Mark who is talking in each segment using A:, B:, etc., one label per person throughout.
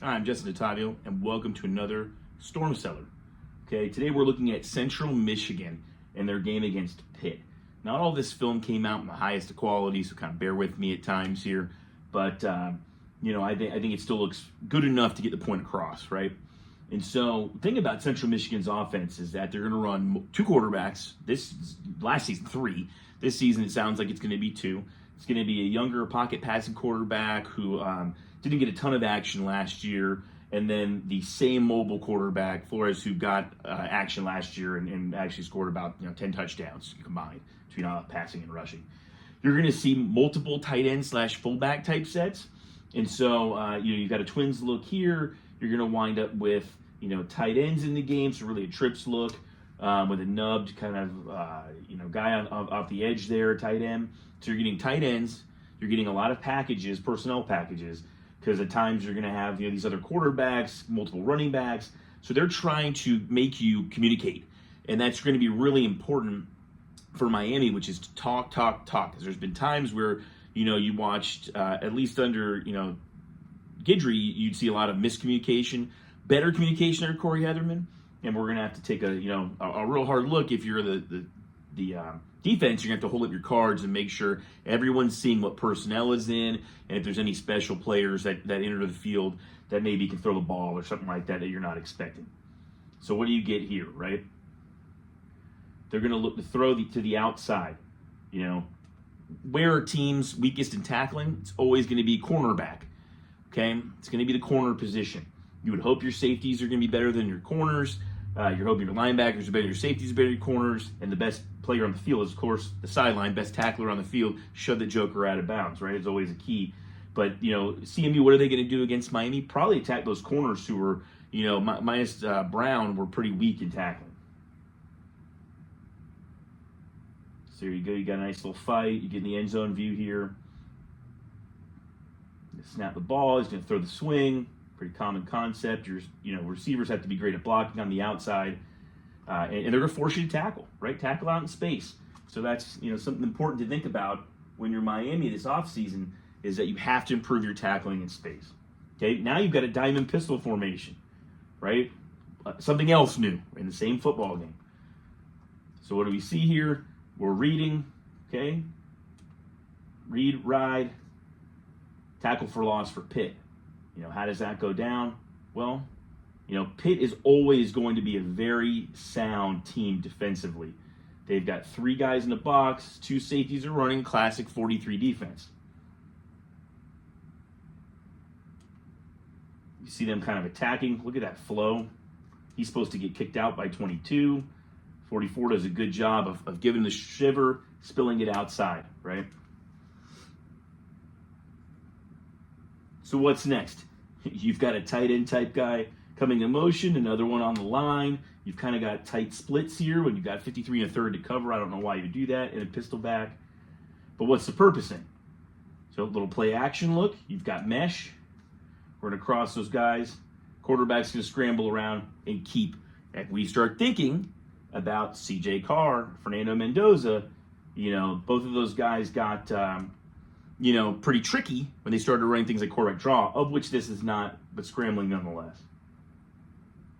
A: Hi, I'm Justin Ottavio, and welcome to another Storm Cellar. Okay, today we're looking at Central Michigan and their game against Pitt. Not all this film came out in the highest of quality, so kind of bear with me at times here. But I think it still looks good enough to get the point across, right? And so, the thing about Central Michigan's offense is that they're going to run two quarterbacks. Last season 3. This season it sounds like it's going to be 2. It's going to be a younger pocket passing quarterback who didn't get a ton of action last year, and then the same mobile quarterback, Flores, who got action last year and actually scored about 10 touchdowns combined between passing and rushing. You're going to see multiple tight end / fullback type sets, and so you've got a twins look here. You're going to wind up with tight ends in the game, so really a trips look with a nubbed kind of guy off the edge there, tight end. So you're getting tight ends. You're getting a lot of packages, personnel packages, because at times you're going to have these other quarterbacks, multiple running backs. So they're trying to make you communicate, and that's going to be really important for Miami, which is to talk. Because there's been times where you watched at least under Guidry, you'd see a lot of miscommunication, better communication under Corey Heatherman, and we're going to have to take a real hard look. If you're the defense, you're going to have to hold up your cards and make sure everyone's seeing what personnel is in, and if there's any special players that enter the field that maybe can throw the ball or something like that you're not expecting. So what do you get here, right? They're going to look to throw to the outside. Where are teams weakest in tackling? It's always going to be cornerback. Okay? It's going to be the corner position. You would hope your safeties are going to be better than your corners. You're hoping your linebackers are better, your safeties are better, your corners, and the best player on the field is, of course, the sideline, best tackler on the field, shove the joker out of bounds, right? It's always a key. But, CMU, what are they going to do against Miami? Probably attack those corners who were, minus Brown, were pretty weak in tackling. So there you go. You got a nice little fight. You get in the end zone view here. Snap the ball. He's going to throw the swing. Pretty common concept. Receivers have to be great at blocking on the outside, and they're going to force you to tackle, right? Tackle out in space. So that's something important to think about when you're Miami this offseason, is that you have to improve your tackling in space. Okay, now you've got a diamond pistol formation, right? Something else new in the same football game. So what do we see here? We're reading, okay? Read, ride, tackle for loss for Pitt. How does that go down? Well, Pitt is always going to be a very sound team defensively. They've got 3 guys in the box, 2 safeties are running, classic 43 defense. You see them kind of attacking. Look at that flow. He's supposed to get kicked out by 22. 44 does a good job of giving the shiver, spilling it outside, right? So what's next? You've got a tight end type guy coming in motion, another one on the line. You've kind of got tight splits here when you've got 53 1/3 to cover. I don't know why you would do that in a pistol back. But what's the purpose in? So a little play action look. You've got mesh. We're going to cross those guys. Quarterback's going to scramble around and keep. If we start thinking about CJ Carr, Fernando Mendoza, both of those guys got pretty tricky when they started running things like quarterback draw, of which this is not, but scrambling nonetheless.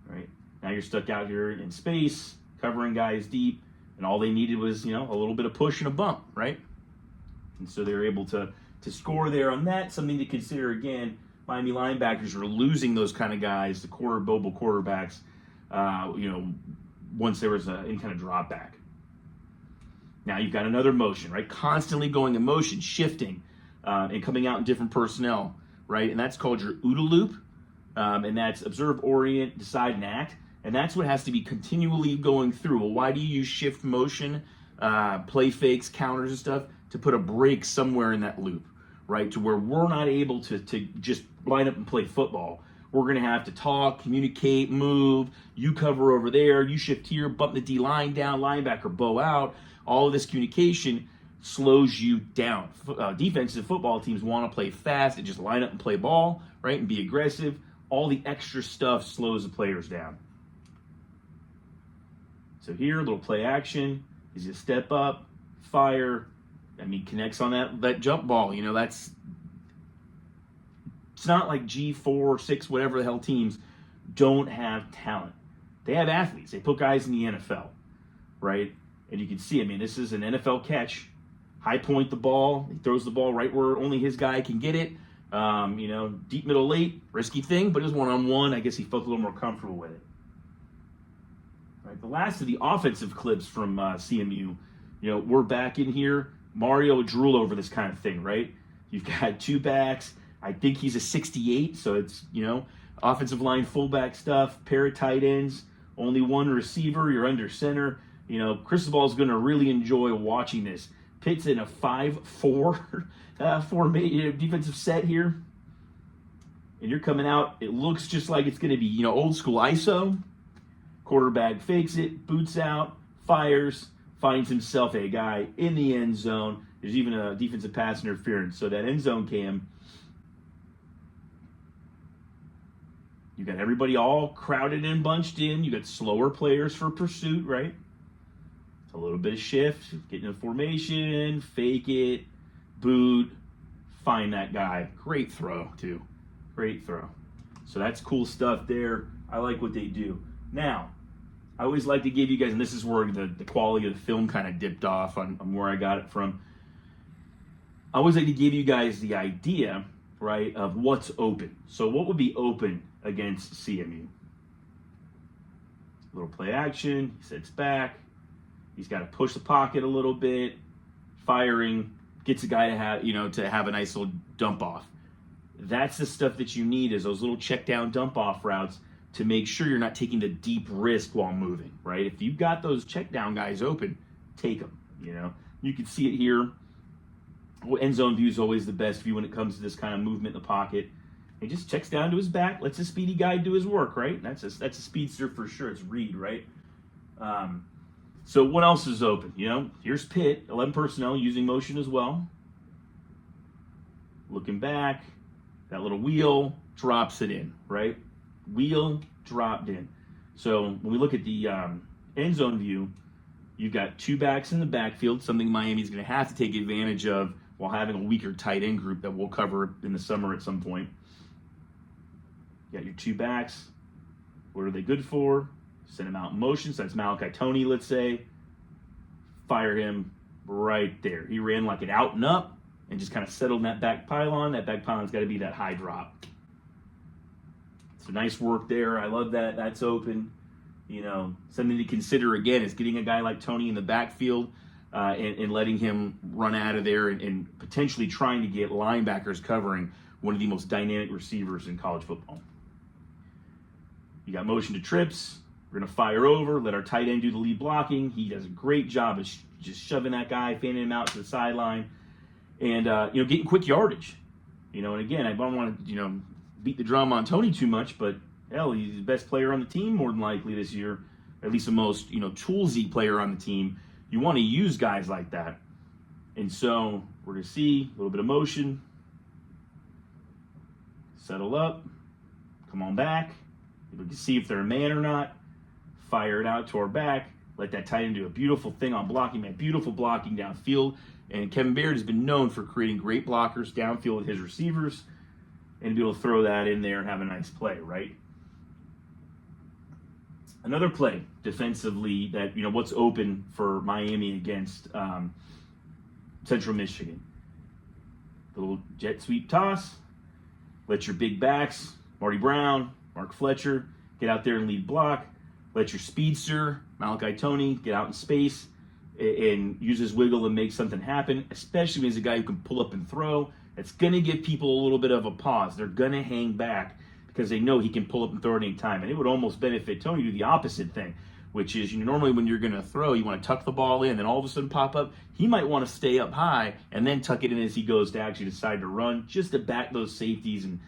A: Right? Now you're stuck out here in space, covering guys deep, and all they needed was, a little bit of push and a bump, right? And so they were able to score there on that. Something to consider, again, Miami linebackers are losing those kind of guys, the mobile quarterbacks, once there was any kind of drop back. Now you've got another motion, right? Constantly going in motion, shifting, and coming out in different personnel, right? And that's called your OODA loop, and that's observe, orient, decide, and act. And that's what has to be continually going through. Well, why do you use shift motion, play fakes, counters, and stuff? To put a break somewhere in that loop, right? To where we're not able to just line up and play football. We're going to have to talk, communicate, move. You cover over there. You shift here, bump the D line down, linebacker bow out. All of this communication slows you down. Defensive football teams want to play fast and just line up and play ball, right, and be aggressive. All the extra stuff slows the players down. So here, a little play action. Is you step up, fire. Connects on that jump ball. That's It's not like G4, 6, whatever the hell teams don't have talent. They have athletes. They put guys in the NFL, right? And you can see, I mean, this is an NFL catch. High point the ball. He throws the ball right where only his guy can get it. Deep, middle, late. Risky thing, but it was one-on-one. I guess he felt a little more comfortable with it. Right, the last of the offensive clips from CMU, we're back in here. Mario would drool over this kind of thing, right? You've got two backs. I think he's a 68, so it's, offensive line fullback stuff, pair of tight ends, only one receiver, you're under center. Cristobal's going to really enjoy watching this. Pitt's in a 5-4 defensive set here. And you're coming out, it looks just like it's going to be, old school ISO. Quarterback fakes it, boots out, fires, finds himself a guy in the end zone. There's even a defensive pass interference. So that end zone cam, you got everybody all crowded and bunched in. You got slower players for pursuit, right? A little bit of shift, get in a formation, fake it, boot, find that guy. Great throw, too. Great throw. So that's cool stuff there. I like what they do. Now, I always like to give you guys, and this is where the quality of the film kind of dipped off on where I got it from. I always like to give you guys the idea, right, of what's open. So what would be open against CMU? Little play action, he sits back. He's got to push the pocket a little bit, firing, gets a guy to have a nice little dump off. That's the stuff that you need, is those little check down dump off routes to make sure you're not taking the deep risk while moving, right? If you've got those check down guys open, take them, You can see it here. End zone view is always the best view when it comes to this kind of movement in the pocket. He just checks down to his back, lets the speedy guy do his work, right? That's a speedster for sure. It's Reed, right? So what else is open? Here's Pitt, 11 personnel using motion as well. Looking back, that little wheel drops it in, right? Wheel dropped in. So when we look at the end zone view, you've got two backs in the backfield, something Miami's going to have to take advantage of while having a weaker tight end group that we'll cover in the summer at some point. You got your two backs. What are they good for? Send him out in motion. So that's Malachi Toney, let's say. Fire him right there. He ran like an out and up and just kind of settled in that back pylon. That back pylon's got to be that high drop. So nice work there. I love that. That's open. Something to consider again is getting a guy like Toney in the backfield and letting him run out of there and potentially trying to get linebackers covering one of the most dynamic receivers in college football. You got motion to trips. We're going to fire over, let our tight end do the lead blocking. He does a great job of just shoving that guy, fanning him out to the sideline, and getting quick yardage. And again, I don't want to beat the drum on Toney too much, but hell, he's the best player on the team more than likely this year, at least the most toolsy player on the team. You want to use guys like that, and so we're going to see a little bit of motion, settle up, come on back. We can see if they're a man or not. Fire it out to our back. Let that tight end do a beautiful thing on blocking, man. Beautiful blocking downfield. And Kevin Baird has been known for creating great blockers downfield with his receivers and be able to throw that in there and have a nice play, right? Another play defensively that, what's open for Miami against Central Michigan. The little jet sweep toss. Let your big backs, Marty Brown, Mark Fletcher, get out there and lead block. Let your speedster, Malachi Toney, get out in space and use his wiggle and make something happen, especially when he's a guy who can pull up and throw. It's going to give people a little bit of a pause. They're going to hang back because they know he can pull up and throw at any time. And it would almost benefit Toney to do the opposite thing, which is normally when you're going to throw, you want to tuck the ball in, then all of a sudden pop up. He might want to stay up high and then tuck it in as he goes to actually decide to run, just to back those safeties and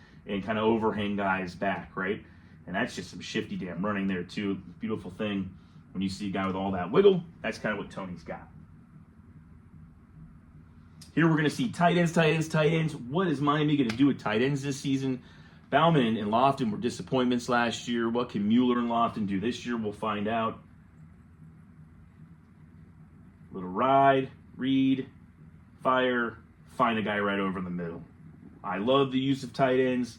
A: kind of overhang guys back, right? And that's just some shifty damn running there, too. Beautiful thing when you see a guy with all that wiggle. That's kind of what Toney's got. Here we're going to see tight ends. What is Miami going to do with tight ends this season? Bauman and Lofton were disappointments last year. What can Mueller and Lofton do this year? We'll find out. Little ride, read, fire, find a guy right over in the middle. I love the use of tight ends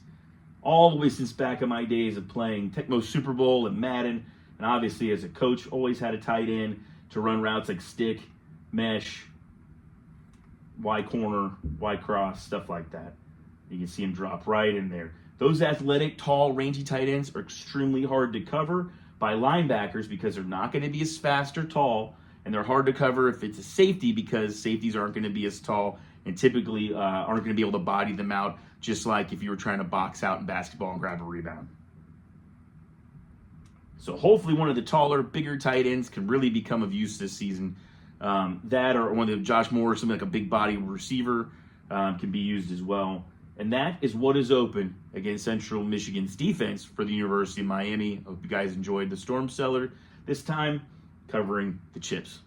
A: all the way since back in my days of playing Tecmo Super Bowl and Madden. And obviously, as a coach, always had a tight end to run routes like stick, mesh, Y corner, Y cross, stuff like that. You can see him drop right in there. Those athletic, tall, rangy tight ends are extremely hard to cover by linebackers because they're not going to be as fast or tall, and they're hard to cover if it's a safety because safeties aren't going to be as tall and typically aren't going to be able to body them out, just like if you were trying to box out in basketball and grab a rebound. So hopefully one of the taller, bigger tight ends can really become of use this season. That or one of the Josh Moore, something like a big body receiver can be used as well. And that is what is open against Central Michigan's defense for the University of Miami. I hope you guys enjoyed the Storm Cellar. This time covering the Chips.